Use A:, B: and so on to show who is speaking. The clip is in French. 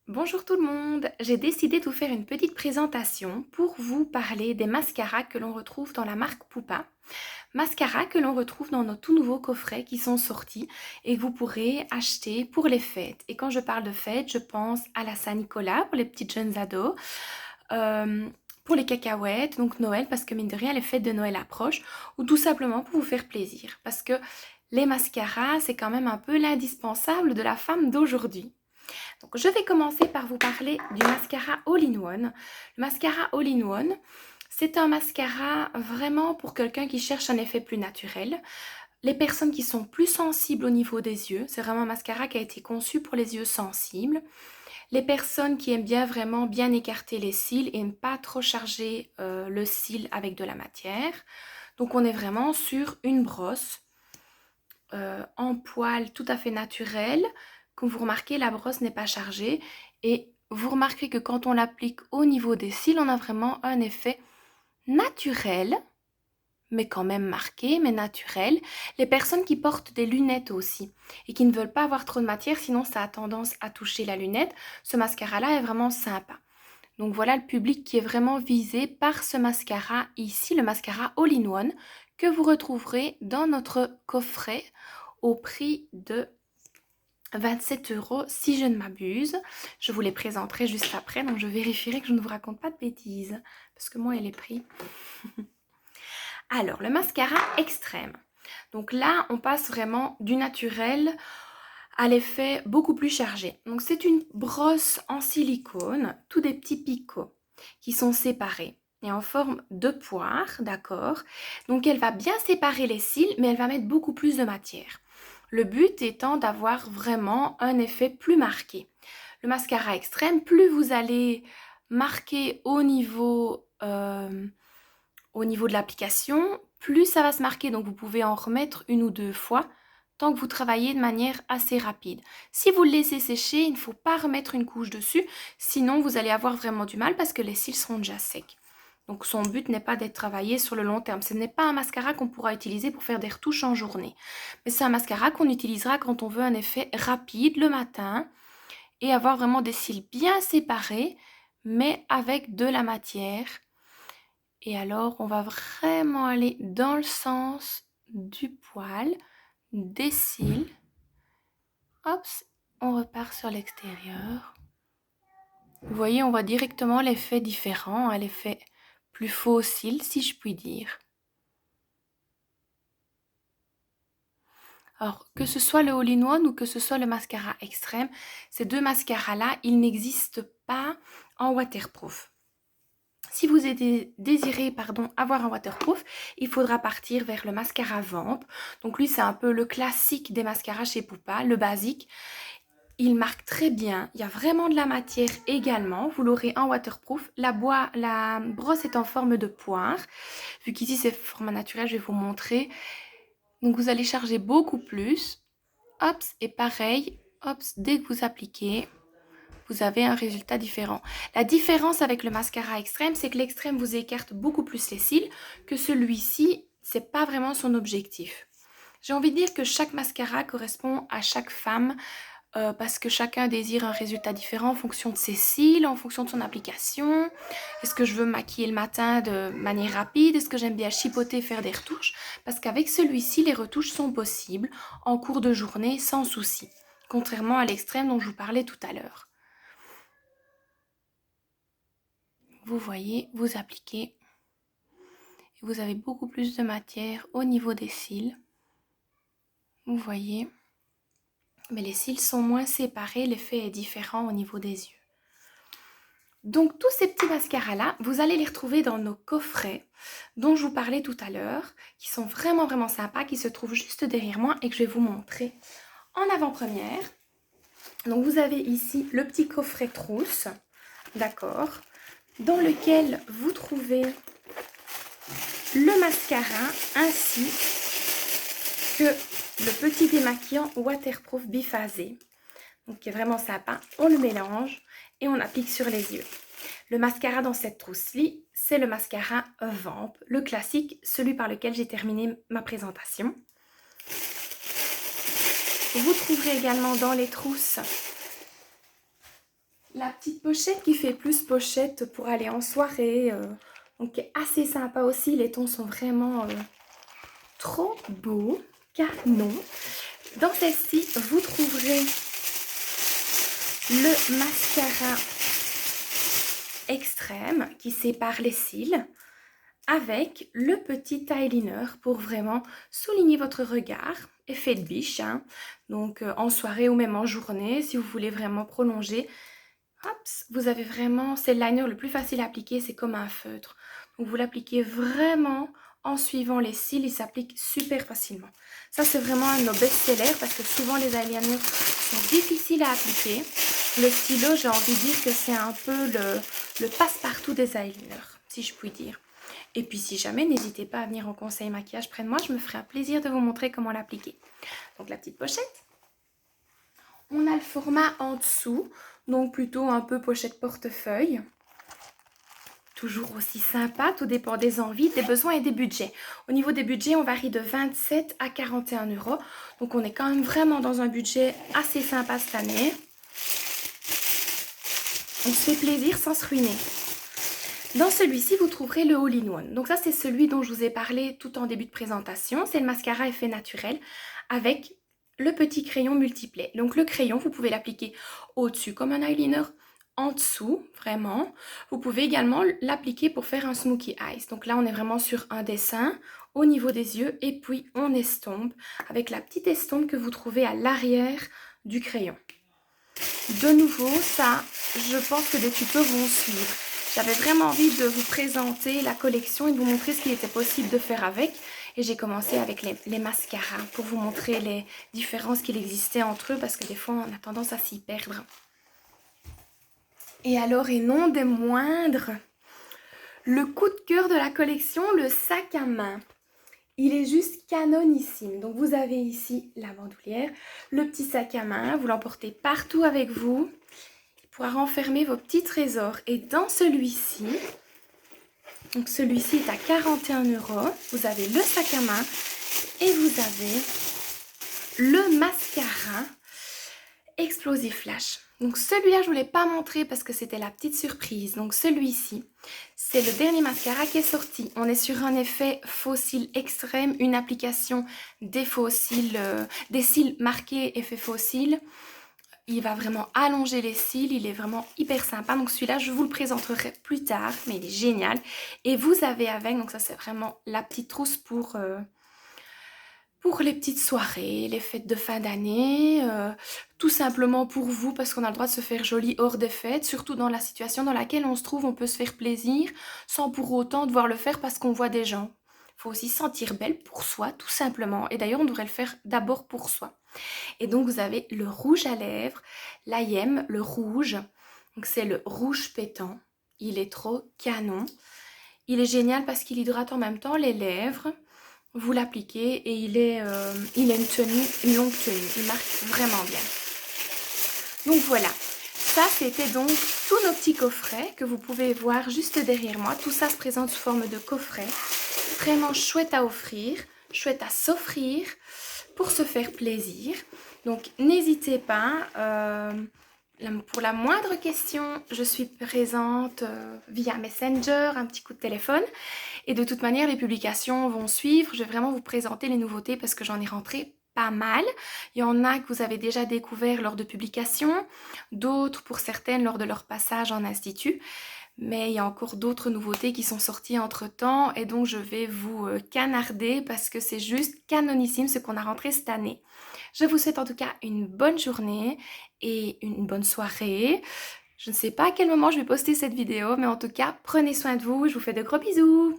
A: Bonjour tout le monde, j'ai décidé de vous faire une petite présentation pour vous parler des mascaras que l'on retrouve dans la marque Pupa. Mascaras que l'on retrouve dans nos tout nouveaux coffrets qui sont sortis et que vous pourrez acheter pour les fêtes. Et quand je parle de fêtes, je pense à la Saint-Nicolas pour les petites jeunes ados, euh, pour les cacahuètes, donc Noël parce que mine de rien les fêtes de Noël approchent, ou tout simplement pour vous faire plaisir parce que les mascaras c'est quand même un peu l'indispensable de la femme d'aujourd'hui. Donc, je vais commencer par vous parler du mascara All-in-One. Le mascara All-in-One, c'est un mascara vraiment pour quelqu'un qui cherche un effet plus naturel. Les personnes qui sont plus sensibles au niveau des yeux, c'est vraiment un mascara qui a été conçu pour les yeux sensibles. Les personnes qui aiment bien vraiment bien écarter les cils et ne pas trop charger le cil avec de la matière. Donc, on est vraiment sur une brosse en poil tout à fait naturel. Comme vous remarquez, la brosse n'est pas chargée et vous remarquez que quand on l'applique au niveau des cils, on a vraiment un effet naturel, mais quand même marqué, mais naturel. Les personnes qui portent des lunettes aussi et qui ne veulent pas avoir trop de matière, sinon ça a tendance à toucher la lunette, ce mascara-là est vraiment sympa. Donc voilà le public qui est vraiment visé par ce mascara ici, le mascara All-in-One, que vous retrouverez dans notre coffret au prix de 27 € si je ne m'abuse. Je vous les présenterai juste après, donc je vérifierai que je ne vous raconte pas de bêtises, parce que moi elle est pris. Alors, le mascara extrême. Donc là, on passe vraiment du naturel à l'effet beaucoup plus chargé. Donc c'est une brosse en silicone, tous des petits picots qui sont séparés et en forme de poire, d'accord. Donc elle va bien séparer les cils, mais elle va mettre beaucoup plus de matière. Le but étant d'avoir vraiment un effet plus marqué. Le mascara extrême, plus vous allez marquer au niveau de l'application, plus ça va se marquer. Donc vous pouvez en remettre une ou deux fois tant que vous travaillez de manière assez rapide. Si vous le laissez sécher, il ne faut pas remettre une couche dessus, sinon vous allez avoir vraiment du mal parce que les cils seront déjà secs. Donc son but n'est pas d'être travaillé sur le long terme. Ce n'est pas un mascara qu'on pourra utiliser pour faire des retouches en journée. Mais c'est un mascara qu'on utilisera quand on veut un effet rapide le matin et avoir vraiment des cils bien séparés, mais avec de la matière. Et alors, on va vraiment aller dans le sens du poil, des cils. Hop, on repart sur l'extérieur. Vous voyez, on voit directement l'effet différent, l'effet plus faux cils, si je puis dire. Alors, que ce soit le All-in-One ou que ce soit le mascara extrême, ces deux mascaras-là, ils n'existent pas en waterproof. Si vous désirez avoir un waterproof, il faudra partir vers le mascara Vamp. Donc lui, c'est un peu le classique des mascaras chez Pupa, le basique. Il marque très bien, il y a vraiment de la matière également, vous l'aurez en waterproof. La brosse est en forme de poire. Vu qu'ici c'est format naturel, je vais vous montrer. Donc vous allez charger beaucoup plus. Hop, et pareil, hop, dès que vous appliquez, vous avez un résultat différent. La différence avec le mascara extrême, c'est que l'extrême vous écarte beaucoup plus les cils que celui-ci, c'est pas vraiment son objectif. J'ai envie de dire que chaque mascara correspond à chaque femme parce que chacun désire un résultat différent en fonction de ses cils, en fonction de son application. Est-ce que je veux me maquiller le matin de manière rapide? Est-ce que j'aime bien chipoter, faire des retouches? Parce qu'avec celui-ci, les retouches sont possibles en cours de journée sans souci, contrairement à l'extrême dont je vous parlais tout à l'heure. Vous voyez, vous appliquez et vous avez beaucoup plus de matière au niveau des cils. Vous voyez, mais les cils sont moins séparés, l'effet est différent au niveau des yeux. Donc tous ces petits mascaras là, vous allez les retrouver dans nos coffrets dont je vous parlais tout à l'heure, qui sont vraiment sympas, qui se trouvent juste derrière moi et que je vais vous montrer en avant-première. Donc vous avez ici le petit coffret trousse, d'accord, dans lequel vous trouvez le mascara ainsi que le petit démaquillant waterproof biphasé. Donc qui est vraiment sympa. On le mélange et on applique sur les yeux. Le mascara dans cette trousse-ci, c'est le mascara Vamp, le classique, celui par lequel j'ai terminé ma présentation. Vous trouverez également dans les trousses la petite pochette qui fait plus pochette pour aller en soirée. Donc assez sympa aussi. Les tons sont vraiment trop beaux. Canon. Dans celle-ci, vous trouverez le mascara extrême qui sépare les cils avec le petit eyeliner pour vraiment souligner votre regard. Effet de biche, hein. Donc en soirée ou même en journée, si vous voulez vraiment prolonger. Hop, vous avez vraiment, c'est le liner le plus facile à appliquer, c'est comme un feutre. Donc vous l'appliquez vraiment en suivant les cils, il s'applique super facilement. Ça c'est vraiment un de nos best-sellers parce que souvent les eyeliners sont difficiles à appliquer. Le stylo, j'ai envie de dire que c'est un peu le passe-partout des eyeliners, si je puis dire. Et puis si jamais, n'hésitez pas à venir en conseil maquillage près de moi, je me ferai un plaisir de vous montrer comment l'appliquer. Donc la petite pochette. On a le format en dessous, donc plutôt un peu pochette portefeuille. Toujours aussi sympa, tout dépend des envies, des besoins et des budgets. Au niveau des budgets, on varie de 27 à 41 €. Donc on est quand même vraiment dans un budget assez sympa cette année. On se fait plaisir sans se ruiner. Dans celui-ci, vous trouverez le All-in-One. Donc ça, c'est celui dont je vous ai parlé tout en début de présentation. C'est le mascara effet naturel avec le petit crayon multiplet. Donc le crayon, vous pouvez l'appliquer au-dessus comme un eyeliner, en dessous, vraiment. Vous pouvez également l'appliquer pour faire un smokey eyes. Donc là, on est vraiment sur un dessin au niveau des yeux et puis on estompe avec la petite estompe que vous trouvez à l'arrière du crayon. De nouveau, ça, je pense que des tutos vont suivre. J'avais vraiment envie de vous présenter la collection et de vous montrer ce qu'il était possible de faire avec. Et j'ai commencé avec les mascaras pour vous montrer les différences qu'il existait entre eux parce que des fois on a tendance à s'y perdre. Et alors, et non des moindres, le coup de cœur de la collection, le sac à main. Il est juste canonissime. Donc vous avez ici la bandoulière, le petit sac à main, vous l'emportez partout avec vous pour renfermer vos petits trésors. Et dans celui-ci, donc celui-ci est à 41 €. Vous avez le sac à main et vous avez le mascara Explosive Flash. Donc celui-là, je ne voulais pas montrer parce que c'était la petite surprise. Donc celui-ci, c'est le dernier mascara qui est sorti. On est sur un effet faux cils extrême, une application des faux cils, des cils marqués effet faux cils. Il va vraiment allonger les cils, il est vraiment hyper sympa. Donc celui-là, je vous le présenterai plus tard, mais il est génial. Et vous avez avec, donc ça c'est vraiment la petite trousse pour les petites soirées, les fêtes de fin d'année, tout simplement pour vous, parce qu'on a le droit de se faire joli hors des fêtes, surtout dans la situation dans laquelle on se trouve, on peut se faire plaisir sans pour autant devoir le faire parce qu'on voit des gens. Il faut aussi se sentir belle pour soi, tout simplement. Et d'ailleurs, on devrait le faire d'abord pour soi. Et donc, vous avez le rouge à lèvres, l'IM, le rouge. Donc, c'est le rouge pétant. Il est trop canon. Il est génial parce qu'il hydrate en même temps les lèvres. Vous l'appliquez et il a une tenue, une longue tenue. Il marque vraiment bien. Donc voilà, ça c'était donc tous nos petits coffrets que vous pouvez voir juste derrière moi. Tout ça se présente sous forme de coffret. Vraiment chouette à offrir, chouette à s'offrir pour se faire plaisir. Donc n'hésitez pas, pour la moindre question, je suis présente via Messenger, un petit coup de téléphone. Et de toute manière, les publications vont suivre. Je vais vraiment vous présenter les nouveautés parce que j'en ai rentré pas mal. Il y en a que vous avez déjà découvert lors de publications, d'autres pour certaines lors de leur passage en institut. Mais il y a encore d'autres nouveautés qui sont sorties entre-temps et donc je vais vous canarder parce que c'est juste canonissime ce qu'on a rentré cette année. Je vous souhaite en tout cas une bonne journée et une bonne soirée. Je ne sais pas à quel moment je vais poster cette vidéo, mais en tout cas, prenez soin de vous. Je vous fais de gros bisous.